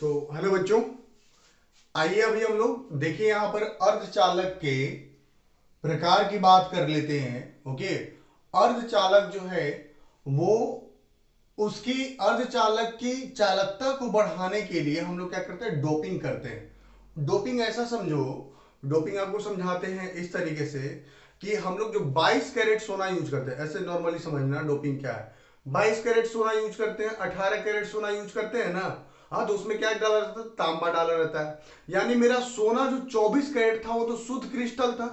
तो हेलो बच्चों, आइए अभी हम लोग देखिए यहाँ पर अर्धचालक के प्रकार की बात कर लेते हैं। ओके, अर्धचालक जो है वो उसकी अर्धचालक की चालकता को बढ़ाने के लिए हम लोग क्या करते हैं, डोपिंग करते हैं। डोपिंग ऐसा समझो, डोपिंग आपको समझाते हैं इस तरीके से कि हम लोग जो 22 कैरेट सोना यूज करते हैं, ऐसे नॉर्मली समझना डोपिंग क्या है। 22 कैरेट सोना यूज करते हैं, 18 कैरेट सोना यूज करते हैं ना। हाँ, तो उसमें क्या डाला रहता है, तांबा डाला रहता है। यानी मेरा सोना जो 24 कैरेट था वो तो शुद्ध क्रिस्टल था।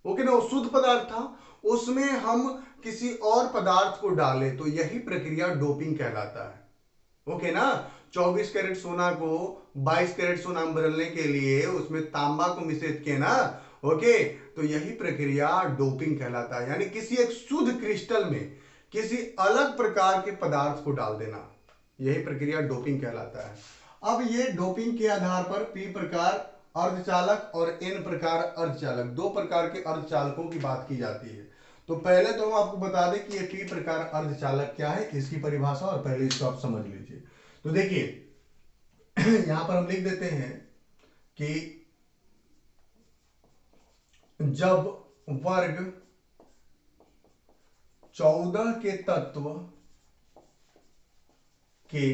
ओके ना, वो शुद्ध पदार्थ था। उसमें हम किसी और पदार्थ को डालें तो यही प्रक्रिया डोपिंग कहलाता है। ओके ना, 24 कैरेट सोना को 22 कैरेट सोना में बदलने के लिए उसमें तांबा को मिश्रित किया ना। ओके, तो यही प्रक्रिया डोपिंग कहलाता है, यानी किसी एक शुद्ध क्रिस्टल में किसी अलग प्रकार के पदार्थ को डाल देना, यही प्रक्रिया डोपिंग कहलाता है। अब ये डोपिंग के आधार पर पी प्रकार अर्धचालक और एन प्रकार अर्धचालक, दो प्रकार के अर्धचालकों की बात की जाती है। तो पहले तो हम आपको बता दें कि ये पी प्रकार अर्धचालक क्या है, इसकी परिभाषा, और पहले इसको आप समझ लीजिए। तो देखिए यहां पर हम लिख देते हैं कि जब वर्ग 14 के तत्व के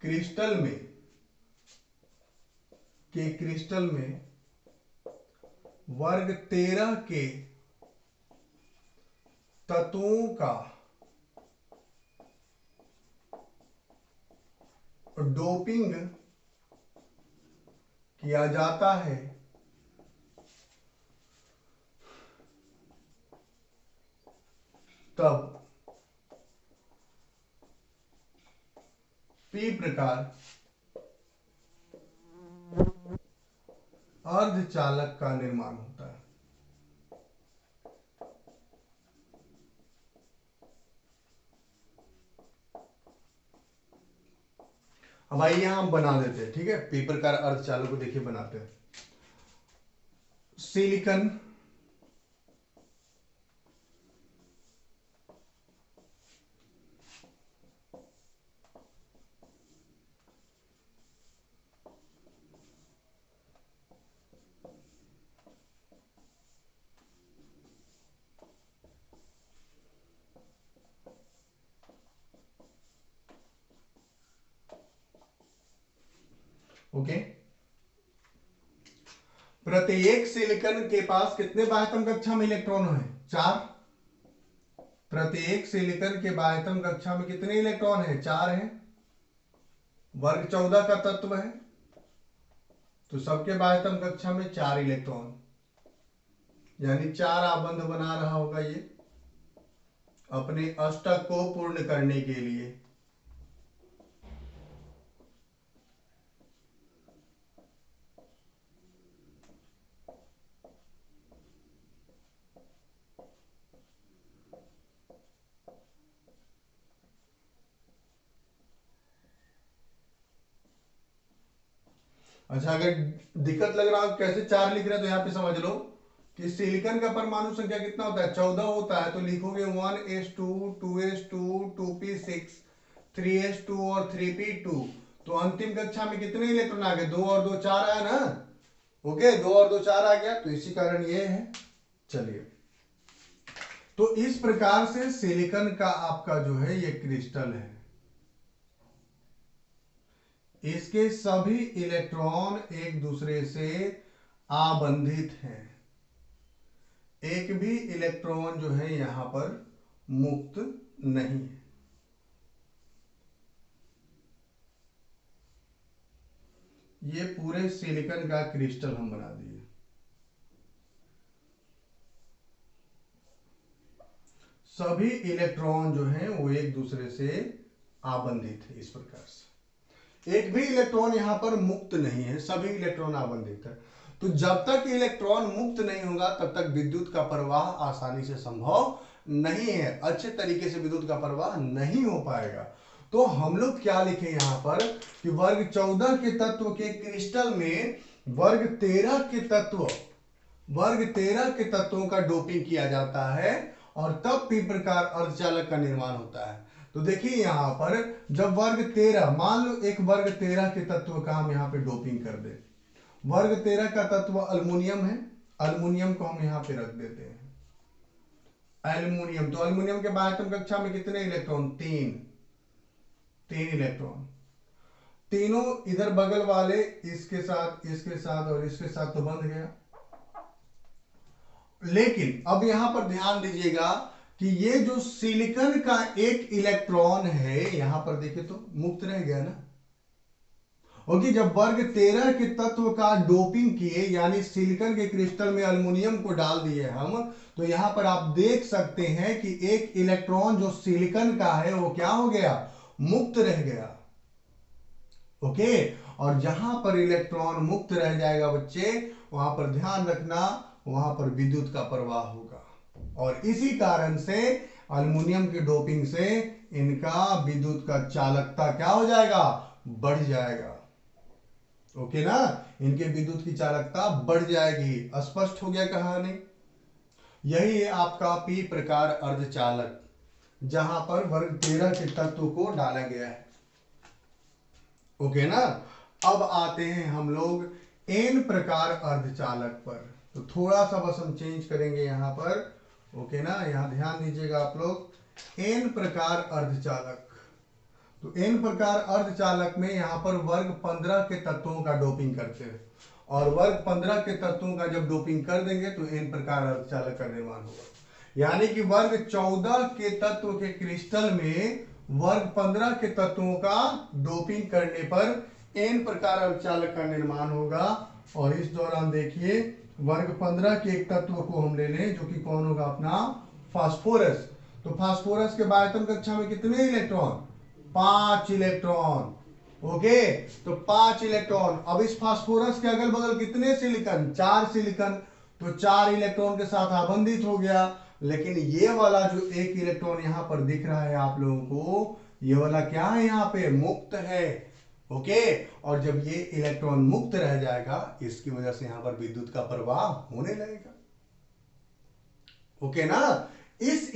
क्रिस्टल में वर्ग 13 के तत्वों का डोपिंग किया जाता है, तब पी प्रकार अर्धचालक का निर्माण होता है। अब आइए यहां हम बना देते हैं, ठीक है। पी प्रकार अर्धचालक को देखिए बनाते हैं। सिलिकन ओके, प्रत्येक सिलिकन के पास कितने बाह्यतम कक्षा में इलेक्ट्रॉन है, 4। प्रत्येक सिलिकन के बाह्यतम कक्षा में कितने इलेक्ट्रॉन है, 4 है। वर्ग 14 का तत्व है तो सबके बाह्यतम कक्षा में 4 इलेक्ट्रॉन, यानी 4 आबंध बना रहा होगा ये अपने अष्टक को पूर्ण करने के लिए। अच्छा, अगर दिक्कत लग रहा हो कैसे 4 लिख रहे हैं तो यहाँ पे समझ लो कि सिलिकॉन का परमाणु संख्या कितना होता है, 14 होता है। तो लिखोगे 1s2 2s2 2p6 3s2 और 3p2। तो अंतिम कक्षा में कितने इलेक्ट्रॉन आ गए, 2 और 2 4 आया ना। ओके, 2 और 2 4 आ गया, तो इसी कारण ये है। चलिए, तो इस प्रकार से सिलिकॉन का आपका जो है ये क्रिस्टल है, इसके सभी इलेक्ट्रॉन एक दूसरे से आबंधित हैं। एक भी इलेक्ट्रॉन जो है यहां पर मुक्त नहीं है। ये पूरे सिलिकॉन का क्रिस्टल हम बना दिए। सभी इलेक्ट्रॉन जो हैं वो एक दूसरे से आबंधित है। इस प्रकार से एक भी इलेक्ट्रॉन यहां पर मुक्त नहीं है, सभी इलेक्ट्रॉन आबंधित है। तो जब तक इलेक्ट्रॉन मुक्त नहीं होगा तब तक विद्युत का प्रवाह आसानी से संभव नहीं है, अच्छे तरीके से विद्युत का प्रवाह नहीं हो पाएगा। तो हम लोग क्या लिखे यहां पर कि वर्ग 14 के तत्व के क्रिस्टल में वर्ग 13 के तत्वों का डोपिंग किया जाता है और तब पी प्रकार अर्धचालक का निर्माण होता है। तो देखिए यहां पर जब वर्ग 13, मान लो एक वर्ग 13 के तत्व का हम यहां पे डोपिंग कर दे। वर्ग 13 का तत्व अल्युमिनियम है, अल्युमिनियम को हम यहां पे रख देते हैं एल्यूमिनियम। तो अल्यूमिनियम के आयतन कक्षा में कितने इलेक्ट्रॉन? 3 इलेक्ट्रॉन। तीनों इधर बगल वाले इसके साथ और इसके साथ तो बंध गया। लेकिन अब यहां पर ध्यान दीजिएगा कि ये जो सिलिकॉन का एक इलेक्ट्रॉन है यहां पर देखे तो मुक्त रह गया ना। ओके, जब वर्ग 13 के तत्व का डोपिंग किए यानी सिलिकॉन के क्रिस्टल में अल्युमिनियम को डाल दिए हम, तो यहां पर आप देख सकते हैं कि एक इलेक्ट्रॉन जो सिलिकॉन का है वो क्या हो गया? मुक्त रह गया। ओके, और जहां पर इलेक्ट्रॉन मुक्त रह जाएगा बच्चे, वहां पर ध्यान रखना, वहां पर विद्युत का प्रवाह होगा। और इसी कारण से अल्युमिनियम की डोपिंग से इनका विद्युत का चालकता क्या हो जाएगा? बढ़ जाएगा। ओके ना, इनके विद्युत की चालकता बढ़ जाएगी। स्पष्ट हो गया कहानी? यही है आपका पी प्रकार अर्धचालक, जहां पर वर्ग 13 के तत्व को डाला गया है। ओके ना, अब आते हैं हम लोग एन प्रकार अर्धचालक पर। तो थोड़ा सा बस हम चेंज करेंगे यहां पर। ओके ना, यहां ध्यान दीजिएगा आप लोग। एन प्रकार अर्धचालक, तो एन प्रकार अर्धचालक में यहां पर वर्ग 15 के तत्वों का डोपिंग करते हैं, और वर्ग 15 के तत्वों का जब डोपिंग कर देंगे तो एन प्रकार अर्धचालक का निर्माण होगा। यानी कि वर्ग 14 के तत्व के क्रिस्टल में वर्ग 15 के तत्वों का डोपिंग करने पर एन प्रकार अर्धचालक का निर्माण होगा। और इस दौरान देखिए वर्ग 15 के एक तत्व को हम ले लें, जो कि कौन होगा? अपना फास्फोरस। तो फास्फोरस के आयतन कक्षा में कितने इलेक्ट्रॉन? 5 इलेक्ट्रॉन। ओके, तो 5 इलेक्ट्रॉन। अब इस फास्फोरस के अगल बगल कितने सिलिकॉन? 4 सिलिकॉन। तो 4 इलेक्ट्रॉन के साथ आबंधित हो गया। लेकिन ये वाला जो एक इलेक्ट्रॉन यहां पर दिख रहा है आप लोगों को, ये वाला क्या है? यहां पे मुक्त है। ओके, और जब ये इलेक्ट्रॉन मुक्त रह जाएगा, इसकी वजह से यहां पर विद्युत का प्रवाह होने लगेगा। ओके ना, इस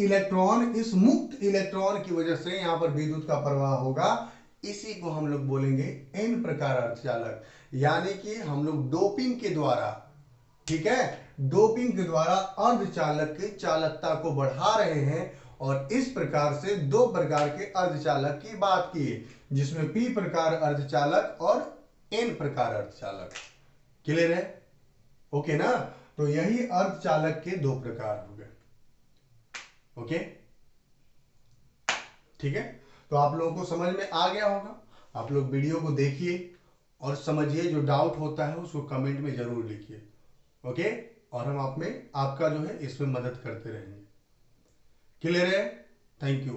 मुक्त इलेक्ट्रॉन की वजह से यहां पर विद्युत का प्रवाह होगा। इसी को हम लोग बोलेंगे एन प्रकार अर्धचालक। यानी कि हम लोग डोपिंग के द्वारा, ठीक है, डोपिंग के द्वारा अर्धचालक की चालकता को बढ़ा रहे हैं। और इस प्रकार से 2 प्रकार के अर्धचालक की बात की, जिसमें पी प्रकार अर्धचालक और एन प्रकार अर्धचालक। क्लियर है? ओके ना, तो यही अर्धचालक के 2 प्रकार हो गए। ओके, ठीक है, तो आप लोगों को समझ में आ गया होगा। आप लोग वीडियो को देखिए और समझिए, जो डाउट होता है उसको कमेंट में जरूर लिखिए। ओके, और हम आपका जो है इसमें मदद करते रहेंगे। क्लियर है? Thank you.